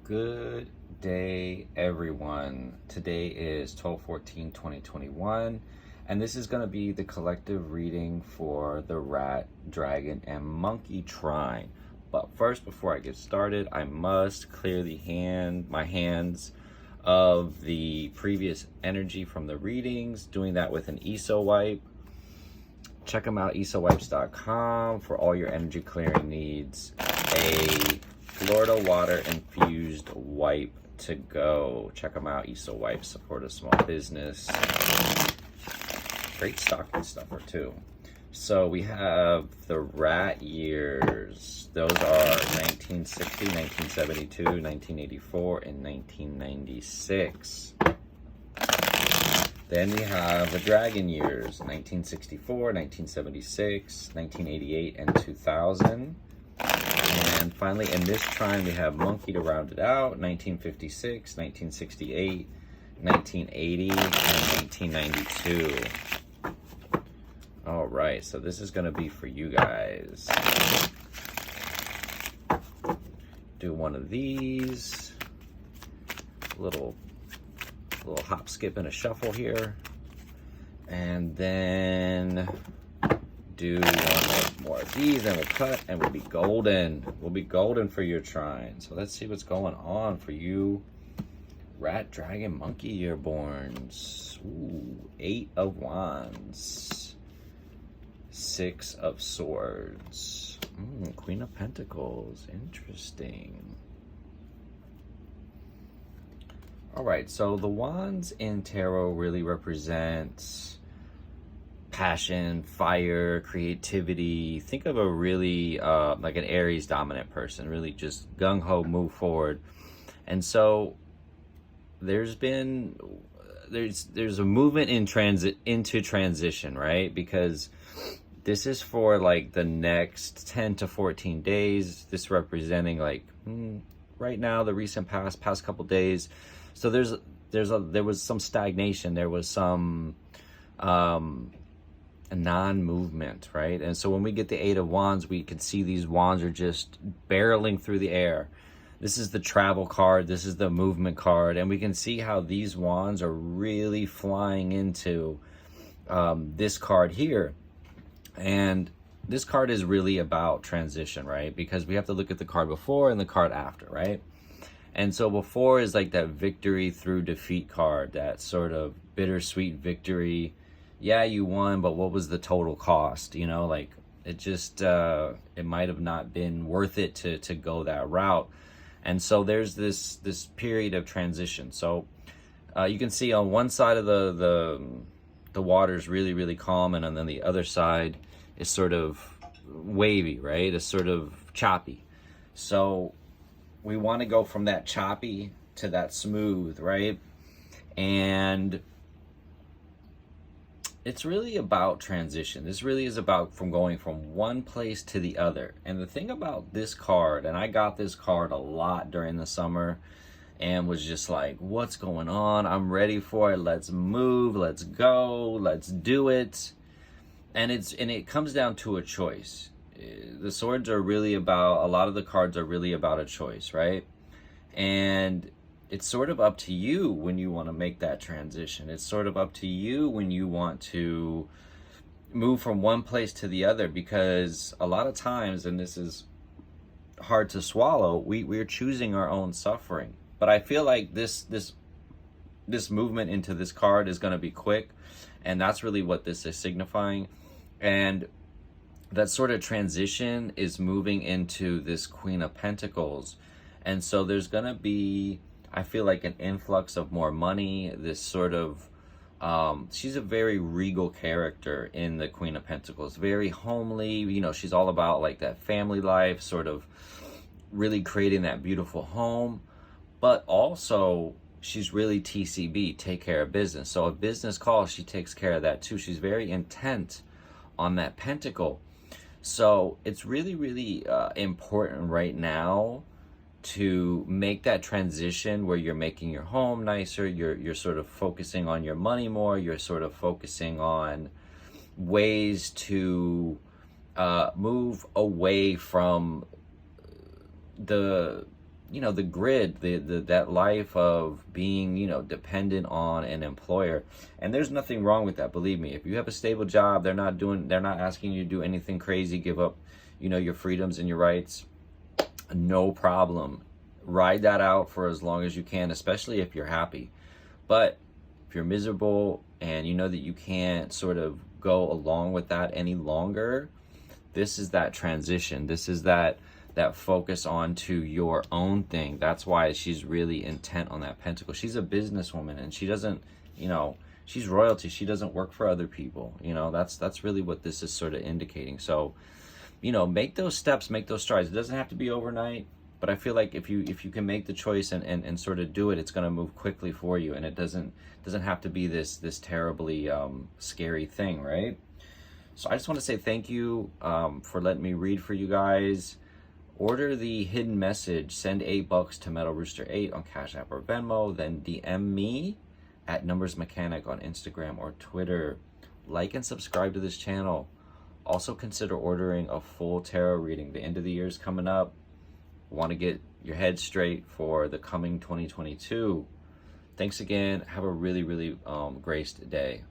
Good day, everyone. Today is 12/14/2021, and this is going to be the collective reading for the rat, dragon, and monkey trine. But first, before I get started, I must clear my hands of the previous energy from the readings, doing that with an ESO wipe. Check them out, esowipes.com, for all your energy clearing needs. A Florida water infused wipe to go. Check them out, ESO Wipes, support a small business. Great stocking stuffer too. So we have the rat years. Those are 1960, 1972, 1984, and 1996. Then we have the dragon years, 1964, 1976, 1988, and 2000. And finally, in this trine, we have monkey to round it out, 1956, 1968, 1980, and 1992. All right, so this is going to be for you guys. Do one of these. Little hop, skip, and a shuffle here. And then do one more of these, and we'll cut, and we'll be golden. We'll be golden for your trine. So let's see what's going on for you rat, dragon, monkey yearborns. Ooh, 8 of Wands, 6 of Swords, Queen of Pentacles. Interesting. All right, so the wands in tarot really represent passion, fire, creativity. Think of a really like an Aries dominant person, really just gung-ho, move forward. And so there's a movement into transition, right? Because this is for like the next 10 to 14 days. This representing like right now, the recent past couple days. So there was some stagnation. There was some non-movement, right? And so when we get the 8 of Wands, we can see these wands are just barreling through the air. This is the travel card. This is the movement card. And we can see how these wands are really flying into this card here. And this card is really about transition, right? Because we have to look at the card before and the card after, right? And so before is like that victory through defeat card, that sort of bittersweet victory. Yeah, you won, but what was the total cost? You know, like it just, it might have not been worth it to go that route. And so there's this period of transition. So you can see on one side of the water is really, really calm. And then the other side is sort of wavy, right? It's sort of choppy. So we want to go from that choppy to that smooth, right? And it's really about transition. This really is about going from one place to the other. And the thing about this card, and I got this card a lot during the summer and was just like, what's going on? I'm ready for it. Let's move. Let's go. Let's do it. And it comes down to a choice. The swords are really about, a lot of the cards are really about a choice, right? And it's sort of up to you when you want to make that transition. It's sort of up to you when you want to move from one place to the other, because a lot of times, and this is hard to swallow, we're choosing our own suffering. But I feel like this movement into this card is going to be quick, and that's really what this is signifying. And that sort of transition is moving into this Queen of Pentacles. And so there's going to be, I feel like, an influx of more money. This sort of, she's a very regal character in the Queen of Pentacles. Very homely, you know, she's all about like that family life, sort of really creating that beautiful home. But also, she's really TCB, take care of business. So a business call, she takes care of that too. She's very intent on that pentacle. So it's really, really important right now to make that transition where you're making your home nicer, you're sort of focusing on your money more, you're sort of focusing on ways to move away from the the grid, that life of being, dependent on an employer. And there's nothing wrong with that, believe me. If you have a stable job, they're not asking you to do anything crazy, give up, your freedoms and your rights. No problem. Ride that out for as long as you can, especially if you're happy. But if you're miserable and you know that you can't sort of go along with that any longer, this is that transition. This is that focus onto your own thing. That's why she's really intent on that pentacle. She's a businesswoman, and she doesn't, she's royalty. She doesn't work for other people. That's really what this is sort of indicating. So, make those steps, make those strides. It doesn't have to be overnight, but I feel like if you can make the choice and sort of do it, it's going to move quickly for you, and it doesn't have to be this terribly scary thing, right? So I just want to say thank you for letting me read for you guys. Order the hidden message, send $8 to Metal Rooster 8 on Cash App or Venmo, then DM me at Numbers Mechanic on Instagram or Twitter. Like and subscribe to this channel. Also consider ordering a full tarot reading. The end of the year is coming up. Want to get your head straight for the coming 2022. Thanks again. Have a really, really graced day.